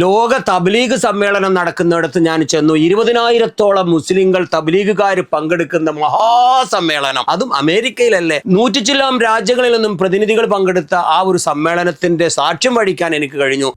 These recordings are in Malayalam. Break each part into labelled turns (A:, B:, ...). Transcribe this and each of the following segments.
A: ലോക തബ്ലീഗ് സമ്മേളനം നടക്കുന്നിടത്ത് ഞാൻ ചെന്നു. 20,000-ഓളം മുസ്ലിങ്ങൾ തബ്ലീഗുകാർ പങ്കെടുക്കുന്ന മഹാസമ്മേളനം, അതും അമേരിക്കയിലല്ലേ. 100 ചില്ലും രാജ്യങ്ങളിൽ നിന്നും പ്രതിനിധികൾ പങ്കെടുത്ത ആ ഒരു സമ്മേളനത്തിന്റെ സാക്ഷ്യം വഹിക്കാൻ എനിക്ക് കഴിഞ്ഞു.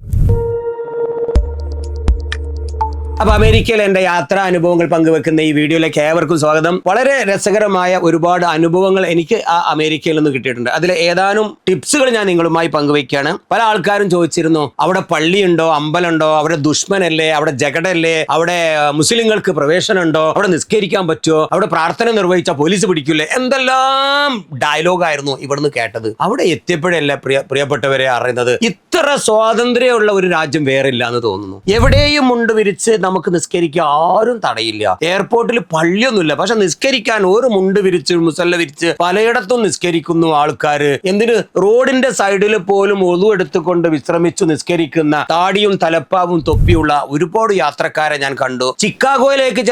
A: അപ്പൊ അമേരിക്കയിൽ എന്റെ യാത്രാ അനുഭവങ്ങൾ പങ്കുവെക്കുന്ന ഈ വീഡിയോയിലേക്ക് ഏവർക്കും സ്വാഗതം. വളരെ രസകരമായ ഒരുപാട് അനുഭവങ്ങൾ എനിക്ക് ആ അമേരിക്കയിൽ നിന്ന് കിട്ടിയിട്ടുണ്ട്. അതിൽ ഏതാനും ടിപ്സുകൾ ഞാൻ നിങ്ങളുമായി പങ്കുവെക്കുകയാണ്. പല ആൾക്കാരും ചോദിച്ചിരുന്നു, അവിടെ പള്ളിയുണ്ടോ, അമ്പലമുണ്ടോ, അവിടെ ദുഷ്മനല്ലേ, അവിടെ ജഗടല്ലേ, അവിടെ മുസ്ലിങ്ങൾക്ക് പ്രവേശനം ഉണ്ടോ, അവിടെ നിസ്കരിക്കാൻ പറ്റുമോ, അവിടെ പ്രാർത്ഥന നിർവഹിച്ചാൽ പോലീസ് പിടിക്കില്ലേ, എന്തെല്ലാം ഡയലോഗായിരുന്നു ഇവിടുന്ന് കേട്ടത്. അവിടെ എത്തിയപ്പോഴല്ല പ്രിയപ്പെട്ടവരെ അറിയുന്നത്, ഇത്ര സ്വാതന്ത്ര്യമുള്ള ഒരു രാജ്യം വേറെ ഇല്ല എന്ന് തോന്നുന്നു. എവിടെയും മുണ്ട് വിരിച്ച് നമുക്ക് നിസ്കരിക്കാൻ ആരും തടയില്ല. എയർപോർട്ടിൽ പള്ളിയൊന്നുമില്ല, പക്ഷെ നിസ്കരിക്കാൻ ഒരു മുണ്ട് വിരിച്ച് മുസല്ല വിരിച്ച് പലയിടത്തും നിസ്കരിക്കുന്നു ആൾക്കാര്. എന്തിന്, റോഡിന്റെ സൈഡിൽ പോലും ഒതു എടുത്തുകൊണ്ട് വിശ്രമിച്ചു നിസ്കരിക്കുന്ന താടിയും തലപ്പാവും തൊപ്പിയുള്ള ഒരുപാട് യാത്രക്കാരെ ഞാൻ കണ്ടു. ചിക്കാഗോയിലേക്ക്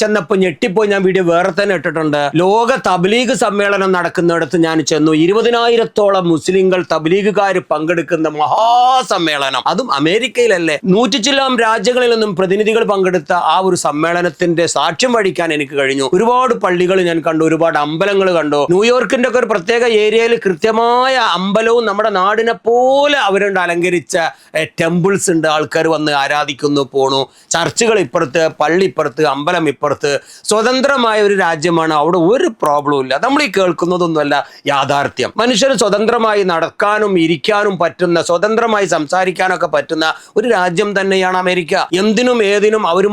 A: ചെന്നപ്പോൾ ഞെട്ടിപ്പോയി. ഞാൻ വീഡിയോ വേറെ തന്നെ ഇട്ടിട്ടുണ്ട്. ലോക തബ്ലീഗ് സമ്മേളനം നടക്കുന്നിടത്ത് ഞാൻ ചെന്നു. 20,000-ഓളം മുസ്ലിങ്ങൾ തബ്ലീഗുകാർ പങ്കെടുക്കുന്ന മഹാസമ്മേളനം, അതും അമേരിക്കയിലല്ലേ. 100 ചില്ലും രാജ്യങ്ങളിൽ നിന്നും പ്രതിനിധികൾ പങ്കെടുത്ത ആ ഒരു സമ്മേളനത്തിന്റെ സാക്ഷ്യം വഹിക്കാൻ എനിക്ക് കഴിഞ്ഞു. ഒരുപാട് പള്ളികൾ ഞാൻ കണ്ടു, ഒരുപാട് അമ്പലങ്ങൾ കണ്ടു. ന്യൂയോർക്കിന്റെ ഒക്കെ ഒരു പ്രത്യേക ഏരിയയിൽ കൃത്യമായ അമ്പലവും നമ്മുടെ നാടിനെ പോലെ അവരുണ്ട് അലങ്കരിച്ച ടെമ്പിൾസ് ഉണ്ട്. ആൾക്കാർ വന്ന് ആരാധിക്കുന്നു, പോണു. ചർച്ചുകൾ ഇപ്പുറത്ത്, പള്ളി ഇപ്പുറത്ത്, അമ്പലം ഇപ്പുറത്ത്. സ്വതന്ത്രമായ ഒരു രാജ്യമാണ്. അവിടെ ഒരു പ്രോബ്ലവും ഇല്ല. നമ്മൾ ഈ കേൾക്കുന്നതൊന്നുമല്ല യാഥാർത്ഥ്യം. മനുഷ്യർ സ്വതന്ത്രമായി നടക്കാനും ഇരിക്കാനും പറ്റുന്ന, സ്വതന്ത്രമായി സംസാരിക്കാനൊക്കെ പറ്റുന്ന ഒരു രാജ്യം തന്നെയാണ് അമേരിക്ക. എന്തിനും ഏതിനും അവർ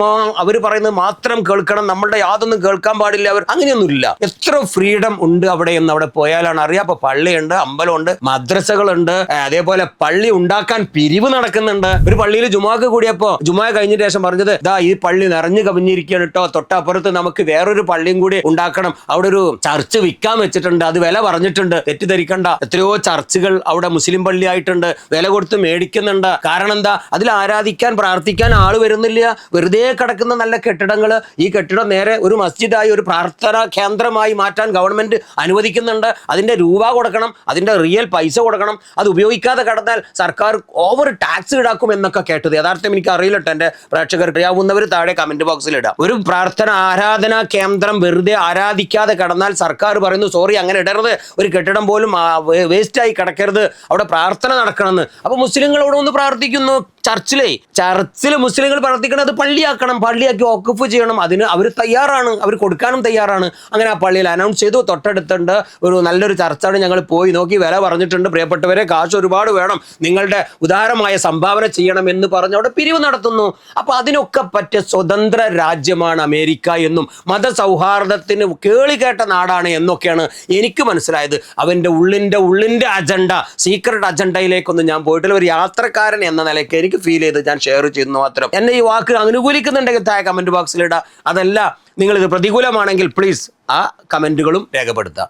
A: പറയുന്നത് മാത്രം കേൾക്കണം, നമ്മളുടെ യാതൊന്നും കേൾക്കാൻ പാടില്ല. അവർ അങ്ങനെയൊന്നുമില്ല. എത്ര ഫ്രീഡം ഉണ്ട് അവിടെ എന്ന് അവിടെ പോയാലാണ് അറിയാം. അപ്പൊ പള്ളിയുണ്ട്, അമ്പലമുണ്ട്, മദ്രസകളുണ്ട്. അതേപോലെ പള്ളി ഉണ്ടാക്കാൻ പിരിവ് നടക്കുന്നുണ്ട്. ഒരു പള്ളിയിൽ ജുമാക്ക് കൂടിയപ്പോ ജുമാ കഴിഞ്ഞ ശേഷം പറഞ്ഞത്, ദാ ഈ പള്ളി നിറഞ്ഞു കവിഞ്ഞിരിക്കുകയാണ് കേട്ടോ, തൊട്ടപ്പുറത്ത് നമുക്ക് വേറൊരു പള്ളിയും കൂടി ഉണ്ടാക്കണം, അവിടെ ഒരു ചർച്ച് വിൽക്കാൻ വെച്ചിട്ടുണ്ട്, അത് വില പറഞ്ഞിട്ടുണ്ട്, തെറ്റിദ്ധരിക്കണ്ട. എത്രയോ ചർച്ചുകൾ അവിടെ മുസ്ലിം പള്ളി ആയിട്ടുണ്ട്, വില കൊടുത്ത് മേടിക്കുന്നുണ്ട്. കാരണം എന്താ, അതിൽ ആരാധിക്കാൻ പ്രാർത്ഥിക്കാൻ ആള് വരുന്നില്ല. വെറുതെ കിടക്കുന്ന നല്ല കെട്ടിടങ്ങൾ, ഈ കെട്ടിടം നേരെ ഒരു മസ്ജിദായി, ഒരു പ്രാർത്ഥനാ കേന്ദ്രമായി മാറ്റാൻ ഗവൺമെന്റ് അനുവദിക്കുന്നുണ്ട്. അതിന്റെ രൂപ കൊടുക്കണം, അതിന്റെ റിയൽ പൈസ കൊടുക്കണം. അത് ഉപയോഗിക്കാതെ കിടന്നാൽ സർക്കാർ ഓവർ ടാക്സ് ഈടാക്കും എന്നൊക്കെ കേട്ടത്. യഥാർത്ഥം എനിക്ക് അറിയില്ല. എന്റെ പ്രേക്ഷകർക്ക് അറിയാവുന്നവർ താഴെ കമന്റ് ബോക്സിൽ ഇടാം. ഒരു പ്രാർത്ഥന ആരാധനാ കേന്ദ്രം വെറുതെ ആരാധിക്കാതെ കിടന്നാൽ സർക്കാർ പറയുന്നു, സോറി, അങ്ങനെ ഇടരുത്, ഒരു കെട്ടിടം പോലും വേസ്റ്റായി കിടക്കരുത്, അവിടെ പ്രാർത്ഥന നടക്കണമെന്ന്. അപ്പൊ മുസ്ലിങ്ങളോട് ഒന്ന് പ്രാർത്ഥിക്കുന്നു. ചർച്ചിൽ മുസ്ലിങ്ങൾ പ്രാർത്ഥിക്കണത് പള്ളിയാക്കണം, പള്ളിയാക്കി വഖഫ് ചെയ്യണം. അതിന് അവർ തയ്യാറാണ്, അവർ കൊടുക്കാനും തയ്യാറാണ്. അങ്ങനെ ആ പള്ളിയിൽ അനൗൺസ് ചെയ്തു, തൊട്ടടുത്തുണ്ട് ഒരു നല്ലൊരു ചർച്ചാണ്. ഞങ്ങൾ പോയി നോക്കി, വില പറഞ്ഞിട്ടുണ്ട്. പ്രിയപ്പെട്ടവരെ, കാശ് ഒരുപാട് വേണം, നിങ്ങളുടെ ഉദാരമായ സംഭാവന ചെയ്യണം എന്ന് പറഞ്ഞ് അവിടെ പിരിവ് നടത്തുന്നു. അപ്പൊ അതിനൊക്കെ പറ്റിയ സ്വതന്ത്ര രാജ്യമാണ് അമേരിക്ക എന്നും മതസൗഹാർദ്ദത്തിന് കേളികേട്ട നാടാണ് എന്നൊക്കെയാണ് എനിക്ക് മനസ്സിലായത്. അവന്റെ ഉള്ളിന്റെ അജണ്ട, സീക്രട്ട് അജണ്ടയിലേക്കൊന്നും ഞാൻ പോയിട്ടില്ല. ഒരു യാത്രക്കാരൻ എന്ന നിലയ്ക്ക് എനിക്ക് ഫീൽ ചെയ്ത് ഞാൻ ഷെയർ ചെയ്യുന്നു മാത്രം. എന്നെ ഈ വാക്ക് അനുകൂലിക്കുന്നുണ്ടെങ്കിൽ താഴെ കമന്റ് ബോക്സിൽ ഇടാം. അതല്ല, നിങ്ങളിത് പ്രതികൂലമാണെങ്കിൽ പ്ലീസ് ആ കമന്റുകളും രേഖപ്പെടുത്താം.